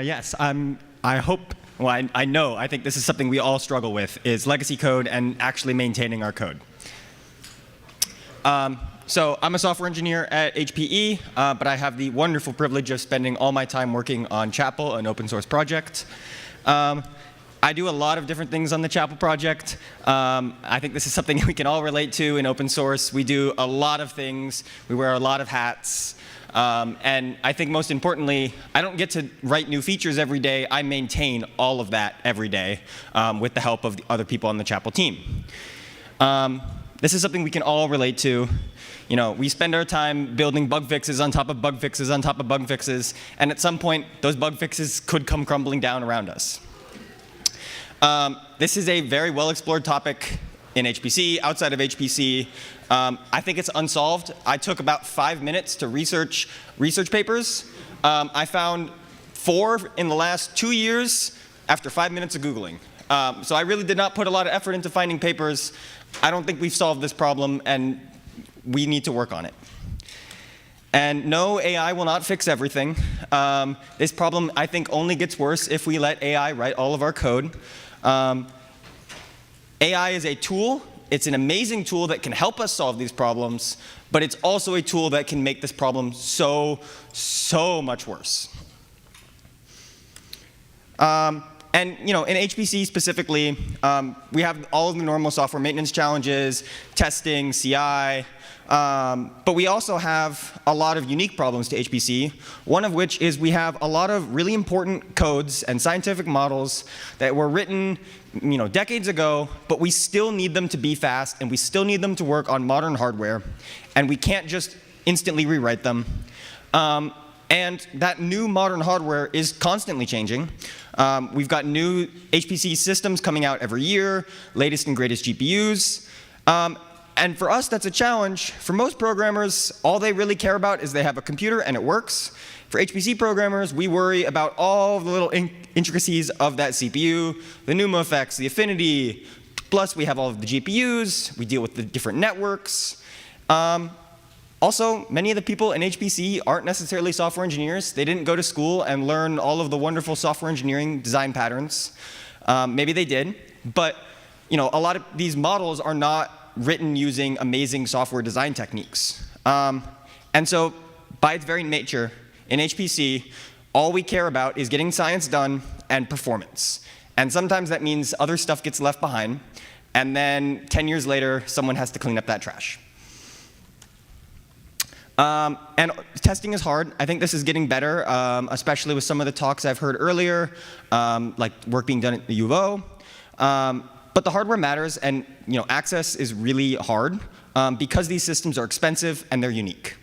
Yes, I hope, well, I know, I think this is something we all struggle with, is legacy code and actually maintaining our code. So I'm a software engineer at HPE, but I have the wonderful privilege of spending all my time working on Chapel, an open source project. I do a lot of different things on the Chapel project. I think this is something we can all relate to in open source. We do a lot of things. We wear a lot of hats. And I think most importantly, I don't get to write new features every day. I maintain all of that every day with the help of the other people on the Chapel team. This is something we can all relate to. You know, we spend our time building bug fixes on top of bug fixes on top of bug fixes, and at some point, those bug fixes could come crumbling down around us. This is a very well-explored topic in HPC, outside of HPC. I think it's unsolved. I took about 5 minutes to research papers. I found 4 in the last 2 years after 5 minutes of Googling. So I really did not put a lot of effort into finding papers. I don't think we've solved this problem, and we need to work on it. And no, AI will not fix everything. This problem, I think, only gets worse if we let AI write all of our code. AI is a tool. It's an amazing tool that can help us solve these problems, but it's also a tool that can make this problem so much worse. And you know, in HPC specifically, we have all of the normal software maintenance challenges, testing, CI, but we also have a lot of unique problems to HPC, one of which is we have a lot of really important codes and scientific models that were written, you know, decades ago, but we still need them to be fast, and we still need them to work on modern hardware, and we can't just instantly rewrite them. And that new modern hardware is constantly changing. We've got new HPC systems coming out every year, latest and greatest GPUs. And for us, that's a challenge. For most programmers, all they really care about is they have a computer and it works. For HPC programmers, we worry about all the little intricacies of that CPU, the NUMA effects, the affinity, plus we have all of the GPUs, we deal with the different networks. Also, many of the people in HPC aren't necessarily software engineers. They didn't go to school and learn all of the wonderful software engineering design patterns. Maybe they did, but you know, a lot of these models are not written using amazing software design techniques. And so, by its very nature, in HPC, all we care about is getting science done and performance. And sometimes that means other stuff gets left behind, and then 10 years later, someone has to clean up that trash. And testing is hard. I think this is getting better, especially with some of the talks I've heard earlier, like work being done at the U of O. But the hardware matters, and you know, access is really hard because these systems are expensive and they're unique.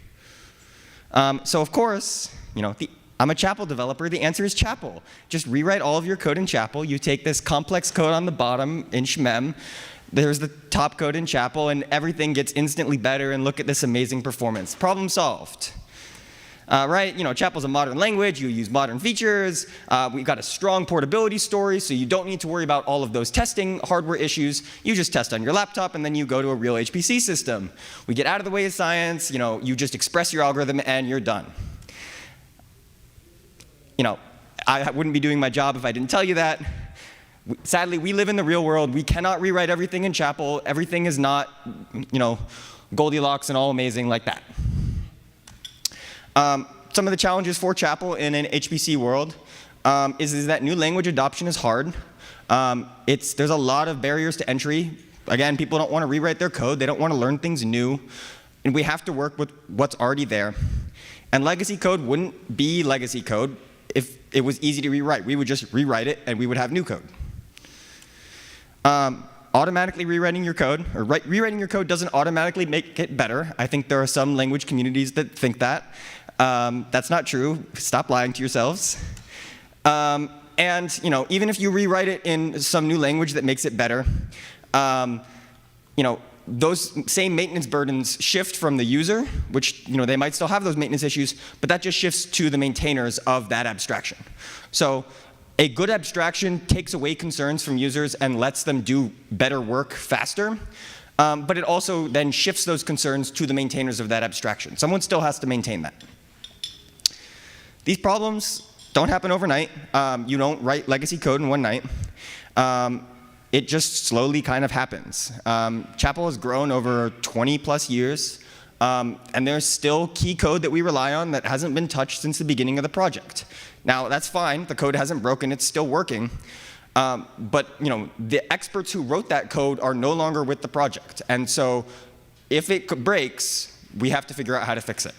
So of course, you know, I'm a Chapel developer. The answer is Chapel. Just rewrite all of your code in Chapel. You take this complex code on the bottom in shmem. There's the top code in Chapel, and everything gets instantly better, and look at this amazing performance. Problem solved. Right? You know, Chapel's a modern language. You use modern features. We've got a strong portability story, so you don't need to worry about all of those testing hardware issues. You just test on your laptop, and then you go to a real HPC system. We get out of the way of science. You know, you just express your algorithm, and you're done. You know, I wouldn't be doing my job if I didn't tell you that. Sadly, we live in the real world. We cannot rewrite everything in Chapel. Everything is not, you know, Goldilocks and all amazing like that. Some of the challenges for Chapel in an HPC world is that new language adoption is hard. There's a lot of barriers to entry. Again, people don't want to rewrite their code. They don't want to learn things new. And we have to work with what's already there. And legacy code wouldn't be legacy code if it was easy to rewrite. We would just rewrite it, and we would have new code. Automatically rewriting your code, or rewriting your code doesn't automatically make it better. I think there are some language communities that think that. That's not true. Stop lying to yourselves. And you know, even if you rewrite it in some new language that makes it better, you know, those same maintenance burdens shift from the user, which you know, they might still have those maintenance issues, but that just shifts to the maintainers of that abstraction. So a good abstraction takes away concerns from users and lets them do better work faster, but it also then shifts those concerns to the maintainers of that abstraction. Someone still has to maintain that. These problems, don't happen overnight. You don't write legacy code in one night. It just slowly kind of happens. Chapel has grown over 20 plus years, and there's still key code that we rely on that hasn't been touched since the beginning of the project. Now, that's fine. The code hasn't broken. It's still working. But the experts who wrote that code are no longer with the project. And so if it breaks, we have to figure out how to fix it.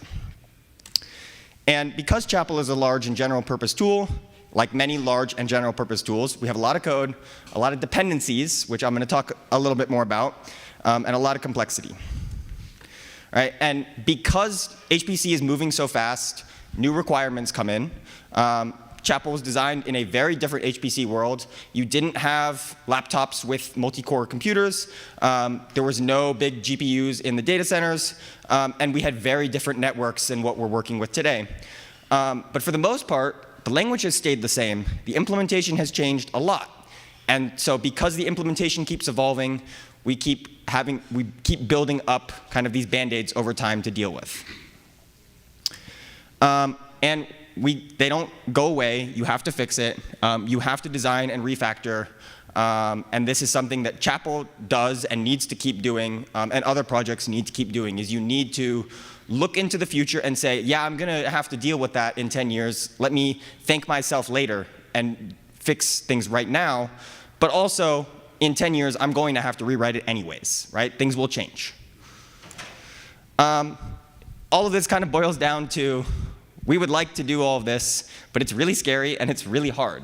And because Chapel is a large and general purpose tool, like many large and general purpose tools, we have a lot of code, a lot of dependencies, which I'm going to talk a little bit more about, and a lot of complexity. Right? And because HPC is moving so fast, new requirements come in. Chapel was designed in a very different HPC world. You didn't have laptops with multi-core computers. There was no big GPUs in the data centers. And we had very different networks than what we're working with today. But for the most part, the language has stayed the same. The implementation has changed a lot. And so because the implementation keeps evolving, we keep building up kind of these Band-Aids over time to deal with. And they don't go away. You have to fix it. You have to design and refactor. And this is something that Chapel does and needs to keep doing, and other projects need to keep doing, is you need to look into the future and say, yeah, I'm going to have to deal with that in 10 years. Let me thank myself later and fix things right now. But also, in 10 years, I'm going to have to rewrite it anyways, right? Things will change. All of this kind of boils down to, we would like to do all of this, but it's really scary and it's really hard.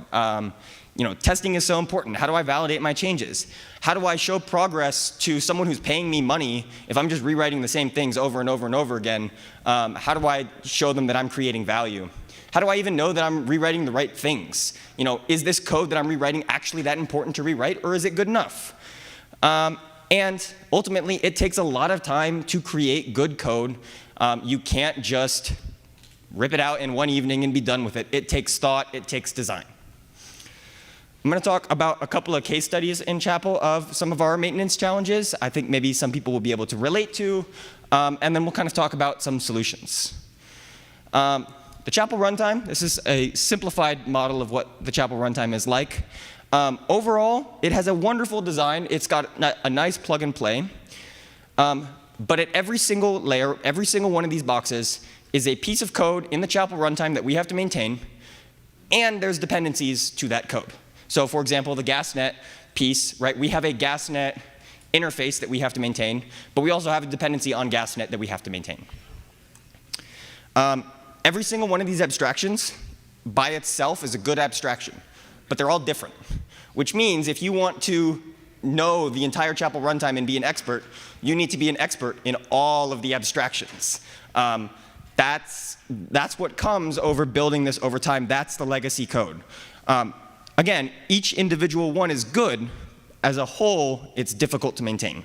Testing is so important. How do I validate my changes? How do I show progress to someone who's paying me money if I'm just rewriting the same things over and over and over again? How do I show them that I'm creating value? How do I even know that I'm rewriting the right things? Is this code that I'm rewriting actually that important to rewrite, or is it good enough? And ultimately, it takes a lot of time to create good code. You can't just rip it out in one evening and be done with it. It takes thought. It takes design. I'm going to talk about a couple of case studies in Chapel of some of our maintenance challenges I think maybe some people will be able to relate to, and then we'll kind of talk about some solutions. The Chapel runtime, this is a simplified model of what the Chapel runtime is like. Overall, it has a wonderful design. It's got a nice plug and play. But at every single layer, every single one of these boxes is a piece of code in the Chapel runtime that we have to maintain, and there's dependencies to that code. So for example, the GasNet piece, right? We have a GasNet interface that we have to maintain, but we also have a dependency on GasNet that we have to maintain. Every single one of these abstractions by itself is a good abstraction, but they're all different, which means if you want to know the entire Chapel runtime and be an expert, you need to be an expert in all of the abstractions. That's what comes over building this over time. That's the legacy code. Again, each individual one is good. As a whole, it's difficult to maintain.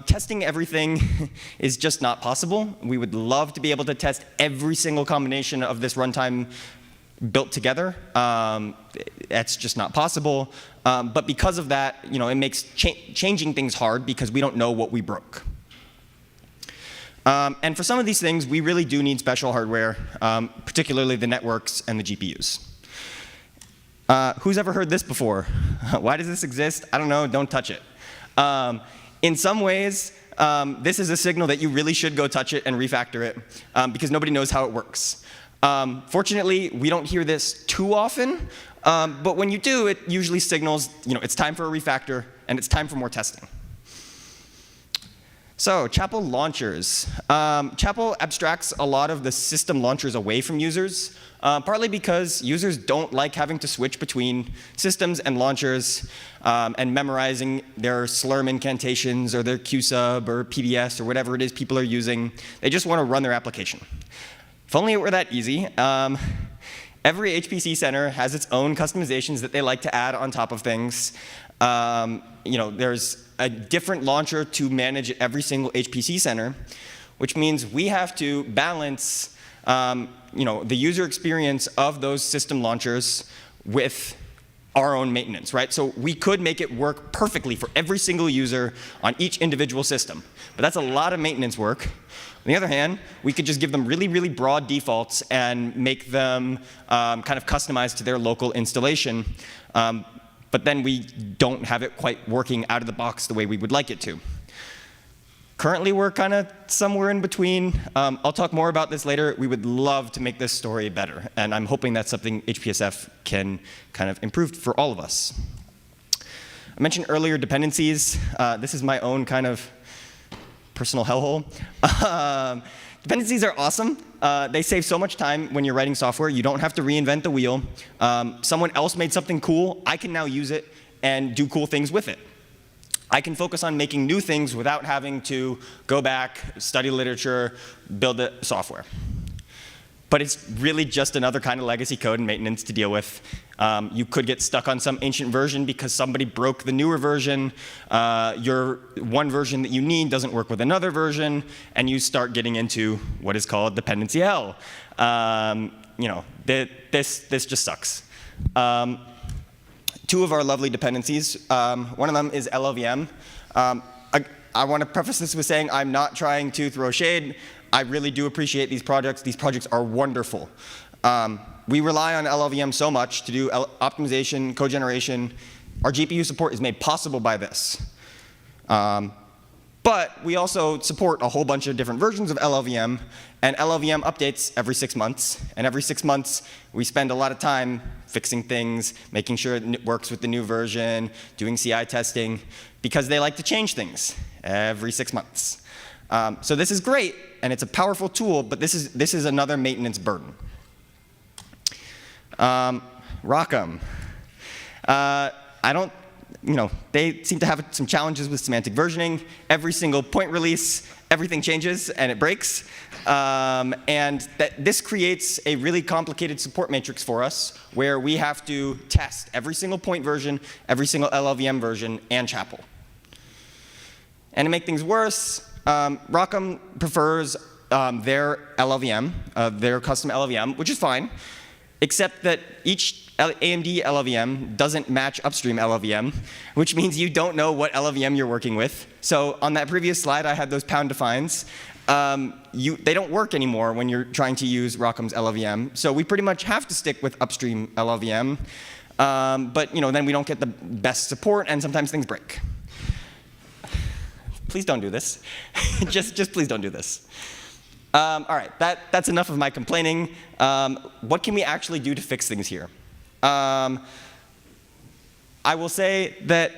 Testing everything is just not possible. We would love to be able to test every single combination of this runtime built together. That's just not possible. But because of that, it makes changing things hard because we don't know what we broke. And for some of these things, we really do need special hardware, particularly the networks and the GPUs. Who's ever heard this before? Why does this exist? I don't know. Don't touch it. In some ways, this is a signal that you really should go touch it and refactor it because nobody knows how it works. Fortunately, we don't hear this too often, but when you do, it usually signals it's time for a refactor and it's time for more testing. So Chapel launchers. Chapel abstracts a lot of the system launchers away from users, partly because users don't like having to switch between systems and launchers and memorizing their Slurm incantations or their QSub or PBS or whatever it is people are using. They just want to run their application. If only it were that easy. Every HPC center has its own customizations that they like to add on top of things. There's a different launcher to manage every single HPC center, which means we have to balance the user experience of those system launchers with our own maintenance, right? So we could make it work perfectly for every single user on each individual system. But that's a lot of maintenance work. On the other hand, we could just give them really, really broad defaults and make them kind of customized to their local installation. But then we don't have it quite working out of the box the way we would like it to. Currently, we're kind of somewhere in between. I'll talk more about this later. We would love to make this story better, and I'm hoping that's something HPSF can kind of improve for all of us. I mentioned earlier dependencies. This is my own kind of personal hellhole. Dependencies are awesome. They save so much time when you're writing software. You don't have to reinvent the wheel. Someone else made something cool. I can now use it and do cool things with it. I can focus on making new things without having to go back, study literature, build the software. But it's really just another kind of legacy code and maintenance to deal with. You could get stuck on some ancient version because somebody broke the newer version. Your one version that you need doesn't work with another version, and you start getting into what is called dependency hell. This just sucks. Two of our lovely dependencies. One of them is LLVM. I want to preface this with saying I'm not trying to throw shade. I really do appreciate these projects. These projects are wonderful. We rely on LLVM so much to do optimization, code generation. Our GPU support is made possible by this. But we also support a whole bunch of different versions of LLVM, and LLVM updates every 6 months. And every 6 months, we spend a lot of time fixing things, making sure it works with the new version, doing CI testing, because they like to change things every 6 months. So this is great, and it's a powerful tool, but this is another maintenance burden. Rockham. They seem to have some challenges with semantic versioning. Every single point release, everything changes and it breaks. This creates a really complicated support matrix for us where we have to test every single point version, every single LLVM version, and Chapel. And to make things worse, Rockham prefers their LLVM, their custom LLVM, which is fine, except that each AMD LLVM doesn't match upstream LLVM, which means you don't know what LLVM you're working with. So on that previous slide, I had those pound defines. They don't work anymore when you're trying to use Rockham's LLVM. So we pretty much have to stick with upstream LLVM. But then we don't get the best support, and sometimes things break. Please don't do this. just please don't do this. All right, that's enough of my complaining. What can we actually do to fix things here? I will say that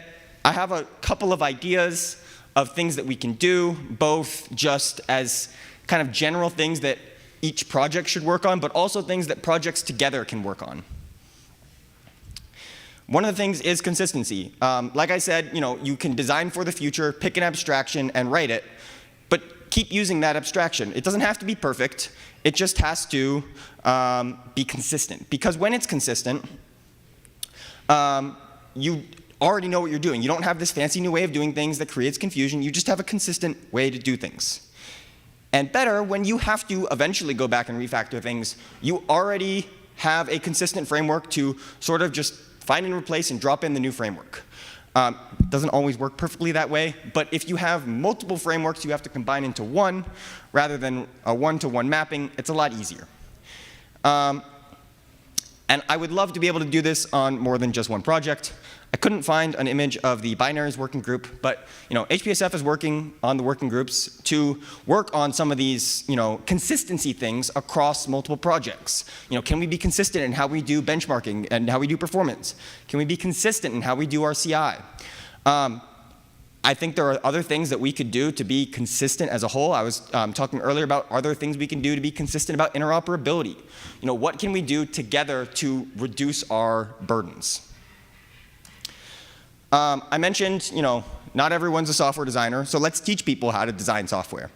I have a couple of ideas of things that we can do, both just as kind of general things that each project should work on, but also things that projects together can work on. One of the things is consistency. Like I said, you can design for the future, pick an abstraction, and write it, but keep using that abstraction. It doesn't have to be perfect. It just has to be consistent. Because when it's consistent, you already know what you're doing. You don't have this fancy new way of doing things that creates confusion. You just have a consistent way to do things. And better, when you have to eventually go back and refactor things, you already have a consistent framework to sort of just find and replace and drop in the new framework. It doesn't always work perfectly that way, but if you have multiple frameworks you have to combine into one, rather than a one-to-one mapping, it's a lot easier. And I would love to be able to do this on more than just one project. I couldn't find an image of the binaries working group, but HPSF is working on the working groups to work on some of these consistency things across multiple projects. Can we be consistent in how we do benchmarking and how we do performance? Can we be consistent in how we do our CI? I think there are other things that we could do to be consistent as a whole. I was talking earlier about other things we can do to be consistent about interoperability. What can we do together to reduce our burdens? I mentioned, not everyone's a software designer, so let's teach people how to design software.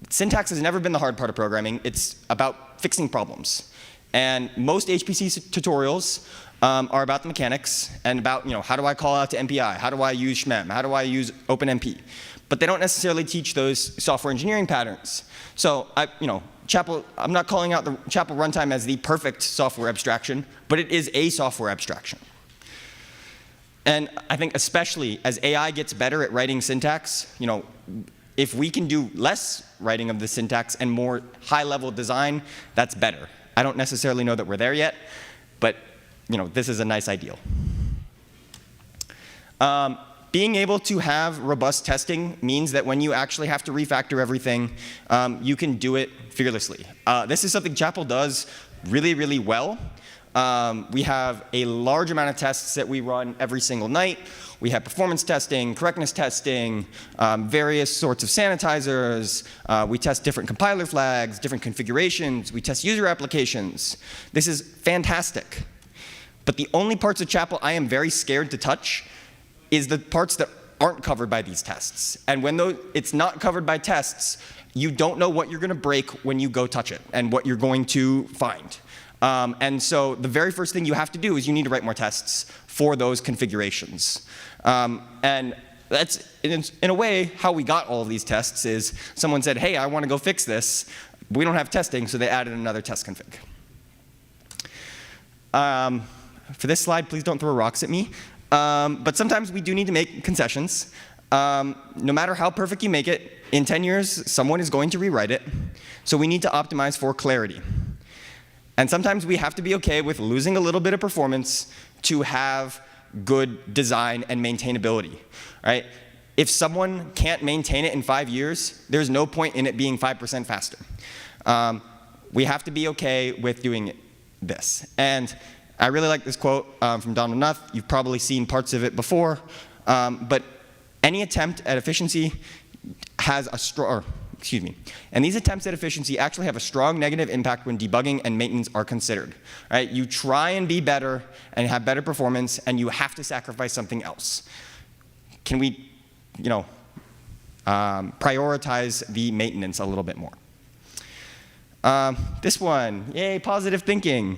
Syntax has never been the hard part of programming. It's about fixing problems. And most HPC tutorials are about the mechanics and about, how do I call out to MPI? How do I use shmem? How do I use OpenMP? but they don't necessarily teach those software engineering patterns. So I'm not calling out the Chapel runtime as the perfect software abstraction, but it is a software abstraction. And I think especially as AI gets better at writing syntax, if we can do less writing of the syntax and more high-level design, that's better. I don't necessarily know that we're there yet, but this is a nice ideal. Being able to have robust testing means that when you actually have to refactor everything, you can do it fearlessly. This is something Chapel does really, really well. We have a large amount of tests that we run every single night. We have performance testing, correctness testing, various sorts of sanitizers. We test different compiler flags, different configurations. We test user applications. This is fantastic. But the only parts of Chapel I am very scared to touch is the parts that aren't covered by these tests. And when it's not covered by tests, you don't know what you're going to break when you go touch it and what you're going to find. And so the very first thing you have to do is you need to write more tests for those configurations. And that's, in a way, how we got all of these tests is someone said, hey, I want to go fix this. We don't have testing, so they added another test config. For this slide, please don't throw rocks at me. But sometimes we do need to make concessions. No matter how perfect you make it, in 10 years, someone is going to rewrite it. So we need to optimize for clarity. And sometimes we have to be OK with losing a little bit of performance to have good design and maintainability. Right? If someone can't maintain it in 5 years, there's no point in it being 5% faster. We have to be OK with doing this. And I really like this quote from Donald Knuth. You've probably seen parts of it before. But any attempt at efficiency has a strong, and these attempts at efficiency actually have a strong negative impact when debugging and maintenance are considered. Right? You try and be better and have better performance, and you have to sacrifice something else. Can we, prioritize the maintenance a little bit more? This one, yay, positive thinking.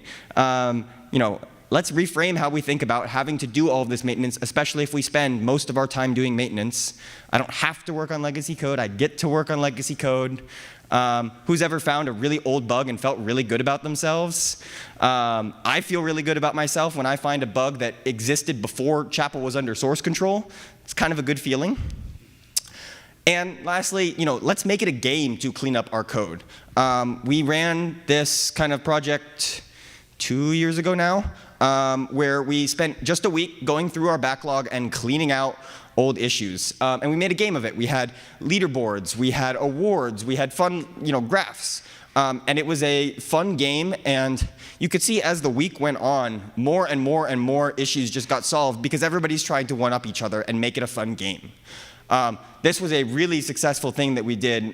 Let's reframe how we think about having to do all of this maintenance, especially if we spend most of our time doing maintenance. I don't have to work on legacy code. I get to work on legacy code. Who's ever found a really old bug and felt really good about themselves? I feel really good about myself when I find a bug that existed before Chapel was under source control. It's kind of a good feeling. And lastly, let's make it a game to clean up our code. We ran this kind of project 2 years ago now, where we spent just a week going through our backlog and cleaning out old issues. And we made a game of it. We had leaderboards, we had awards, we had fun, graphs. And it was a fun game, and you could see as the week went on, more and more and more issues just got solved because everybody's trying to one-up each other and make it a fun game. This was a really successful thing that we did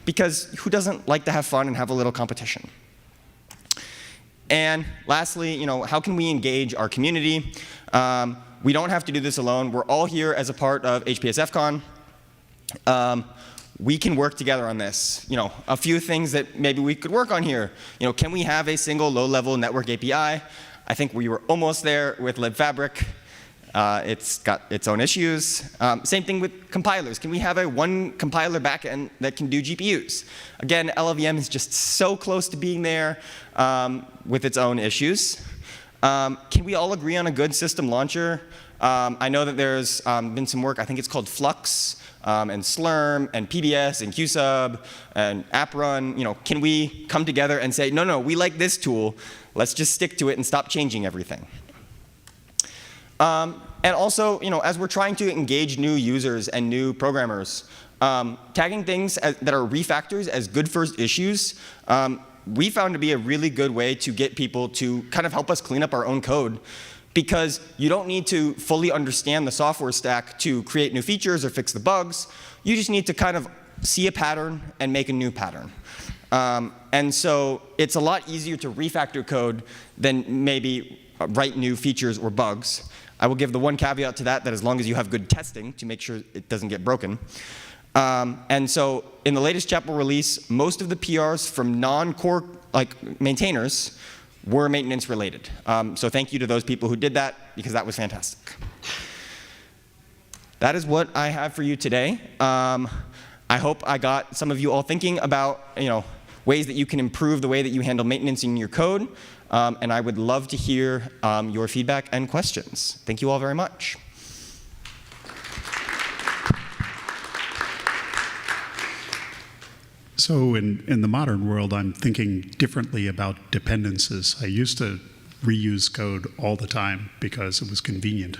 because who doesn't like to have fun and have a little competition? And lastly, how can we engage our community? We don't have to do this alone. We're all here as a part of HPSFCon. We can work together on this. A few things that maybe we could work on here. Can we have a single low-level network API? I think we were almost there with libfabric. It's got its own issues. Same thing with compilers. Can we have a one compiler backend that can do GPUs? Again, LLVM is just so close to being there with its own issues. Can we all agree on a good system launcher? I know that there's been some work, I think it's called Flux, and Slurm, and PBS, and QSub, and AppRun. Can we come together and say, no, we like this tool. Let's just stick to it and stop changing everything. And also, as we're trying to engage new users and new programmers, tagging things that are refactors as good first issues, we found to be a really good way to get people to kind of help us clean up our own code, because you don't need to fully understand the software stack to create new features or fix the bugs. You just need to kind of see a pattern and make a new pattern. And so it's a lot easier to refactor code than maybe write new features or bugs. I will give the one caveat to that as long as you have good testing to make sure it doesn't get broken. And so in the latest Chapel release, most of the PRs from non-core maintainers were maintenance related. So thank you to those people who did that, because that was fantastic. that is what I have for you today. I hope I got some of you all thinking about ways that you can improve the way that you handle maintenance in your code. And I would love to hear your feedback and questions. Thank you all very much. So in the modern world, I'm thinking differently about dependencies. I used to reuse code all the time because it was convenient.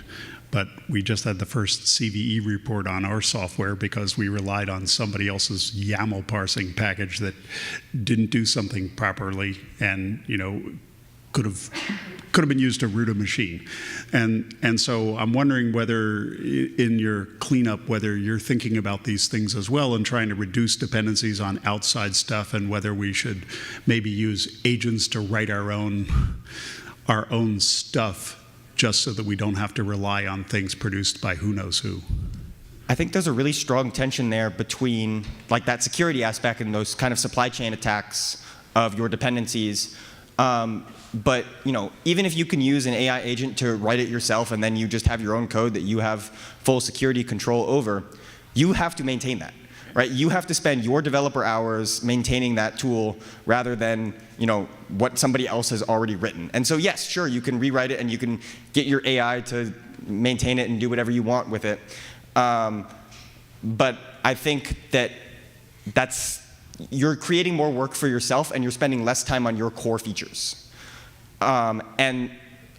But we just had the first CVE report on our software because we relied on somebody else's YAML parsing package that didn't do something properly and could have been used to root a machine. And so I'm wondering whether in your cleanup, whether you're thinking about these things as well and trying to reduce dependencies on outside stuff, and whether we should maybe use agents to write our own stuff just so that we don't have to rely on things produced by who knows who. I think there's a really strong tension there between that security aspect and those kind of supply chain attacks of your dependencies. But even if you can use an AI agent to write it yourself and then you just have your own code that you have full security control over, you have to maintain that. Right? You have to spend your developer hours maintaining that tool rather than what somebody else has already written. And so yes, sure, you can rewrite it and you can get your AI to maintain it and do whatever you want with it. But I think that you're creating more work for yourself and you're spending less time on your core features. And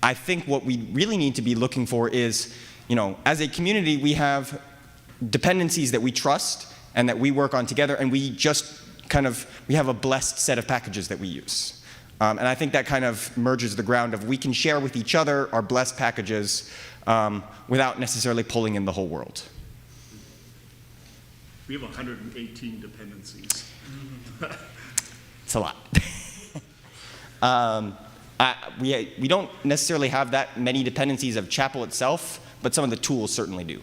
I think what we really need to be looking for is, as a community, we have dependencies that we trust and that we work on together, and we just we have a blessed set of packages that we use. And I think that kind of merges the ground of we can share with each other our blessed packages without necessarily pulling in the whole world. We have 118 dependencies. It's a lot. We don't necessarily have that many dependencies of Chapel itself, but some of the tools certainly do.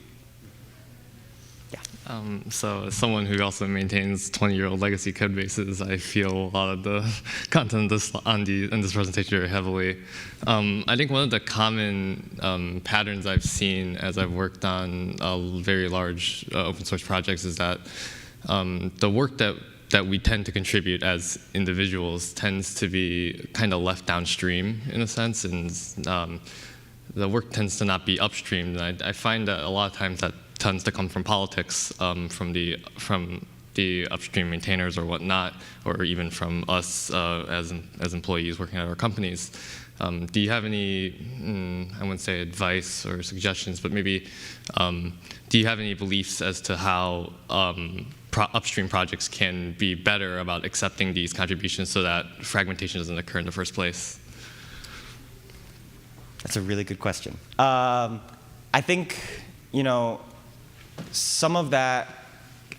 So as someone who also maintains 20-year-old legacy code bases, I feel a lot of the content in this presentation very heavily. I think one of the common patterns I've seen as I've worked on very large open source projects is that the work that we tend to contribute as individuals tends to be kind of left downstream in a sense, and the work tends to not be upstream. And I find that a lot of times that tends to come from politics, from the upstream maintainers or whatnot, or even from us as employees working at our companies. Do you have any, I wouldn't say advice or suggestions, but maybe do you have any beliefs as to how upstream projects can be better about accepting these contributions so that fragmentation doesn't occur in the first place? That's a really good question. I think, some of that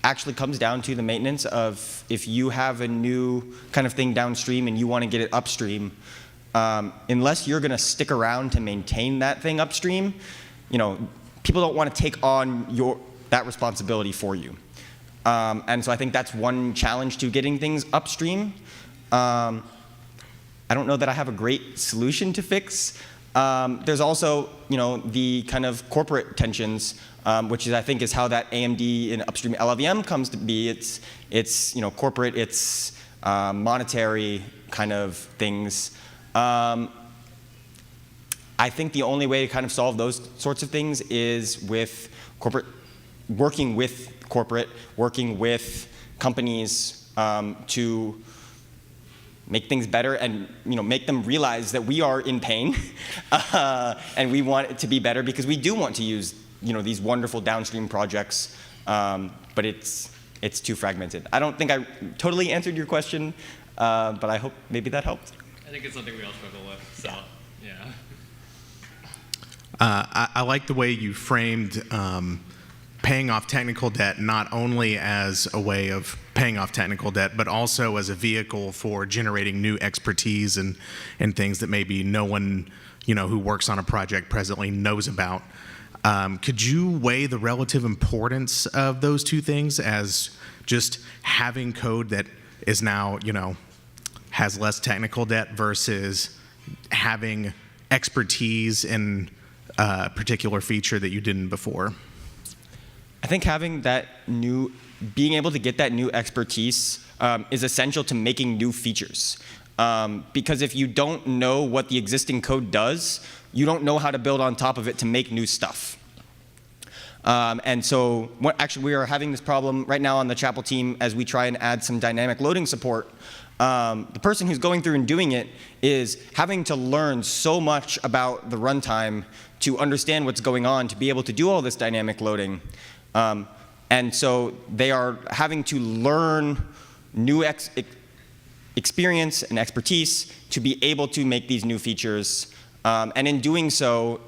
actually comes down to the maintenance of if you have a new kind of thing downstream and you want to get it upstream, unless you're going to stick around to maintain that thing upstream, people don't want to take on that responsibility for you. And so I think that's one challenge to getting things upstream. I don't know that I have a great solution to fix. There's also, the kind of corporate tensions, which I think is how that AMD in upstream LLVM comes to be. It's corporate, it's monetary kind of things. I think the only way to kind of solve those sorts of things is with working with companies to make things better and make them realize that we are in pain and we want it to be better because we do want to use these wonderful downstream projects, but it's too fragmented. I don't think I totally answered your question, but I hope maybe that helped. I think it's something we all struggle with. So yeah. I like the way you framed paying off technical debt not only as a way of paying off technical debt, but also as a vehicle for generating new expertise and things that maybe no one who works on a project presently knows about. Could you weigh the relative importance of those two things as just having code that is now, has less technical debt versus having expertise in a particular feature that you didn't before? I think having being able to get that new expertise is essential to making new features. Because if you don't know what the existing code does, you don't know how to build on top of it to make new stuff. And so actually we are having this problem right now on the Chapel team as we try and add some dynamic loading support. The person who's going through and doing it is having to learn so much about the runtime to understand what's going on to be able to do all this dynamic loading. And so they are having to learn new experience and expertise to be able to make these new features. And in doing so,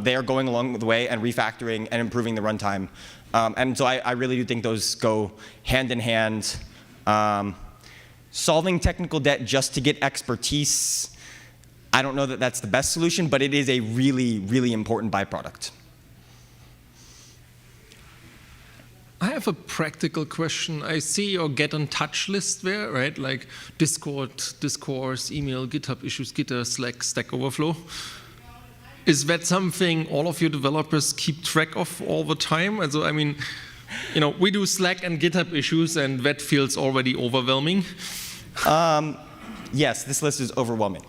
they are going along the way and refactoring and improving the runtime. And so I really do think those go hand in hand. Solving technical debt just to get expertise, I don't know that that's the best solution, but it is a really, really important byproduct. I have a practical question. I see your get in touch list there, right? Like Discord, discourse, email, GitHub issues, Gitter, Slack, Stack Overflow. Is that something all of your developers keep track of all the time? Also, I mean, we do Slack and GitHub issues, and that feels already overwhelming. Yes, this list is overwhelming.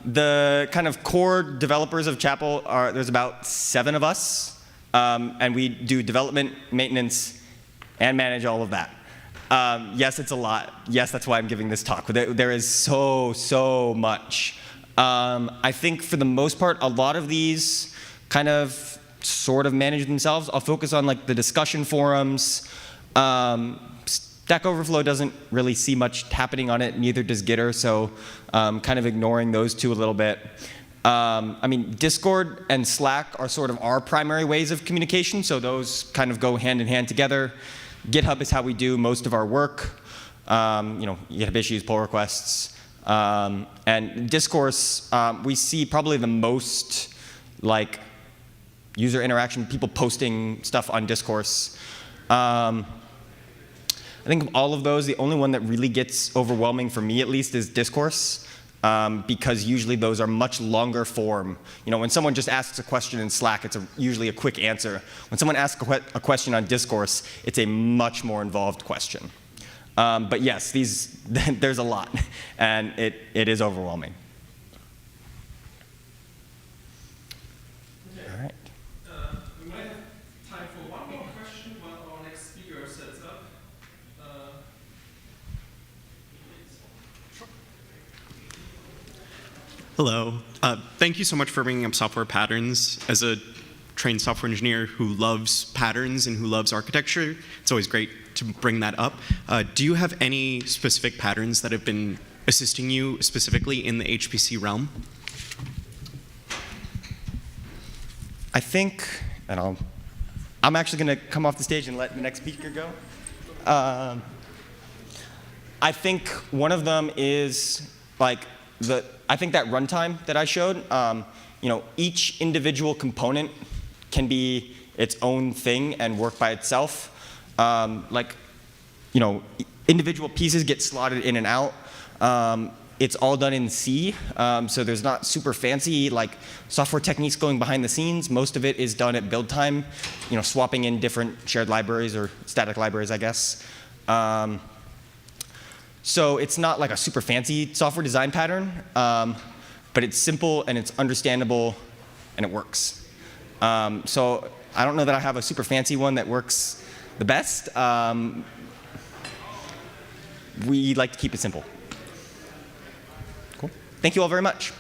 The kind of core developers of Chapel there's about 7 of us. And we do development, maintenance, and manage all of that. Yes, it's a lot. Yes, that's why I'm giving this talk. There is so much. I think for the most part, a lot of these kind of sort of manage themselves. I'll focus on like the discussion forums. Stack Overflow doesn't really see much happening on it, neither does Gitter, so kind of ignoring those two a little bit. I mean, Discord and Slack are sort of our primary ways of communication, so those kind of go hand in hand together. GitHub is how we do most of our work. GitHub issues, pull requests. And Discourse, we see probably the most like user interaction, people posting stuff on Discourse. I think of all of those, the only one that really gets overwhelming for me at least is Discourse. Because usually those are much longer form. When someone just asks a question in Slack, it's usually a quick answer. When someone asks a question on Discourse, it's a much more involved question. But yes, there's a lot, and it is overwhelming. Okay. All right. We might have time for one more question while our next speaker sets up. Hello. Thank you so much for bringing up software patterns. As a trained software engineer who loves patterns and who loves architecture, it's always great to bring that up. Do you have any specific patterns that have been assisting you specifically in the HPC realm? I think, and I'm actually going to come off the stage and let the next speaker go. I think one of them is like I think that runtime that I showed, each individual component can be its own thing and work by itself. Individual pieces get slotted in and out. It's all done in C, so there's not super fancy like software techniques going behind the scenes. Most of it is done at build time, swapping in different shared libraries or static libraries, I guess. So it's not like a super fancy software design pattern, but it's simple and it's understandable and it works. So I don't know that I have a super fancy one that works the best. We like to keep it simple. Cool. Thank you all very much.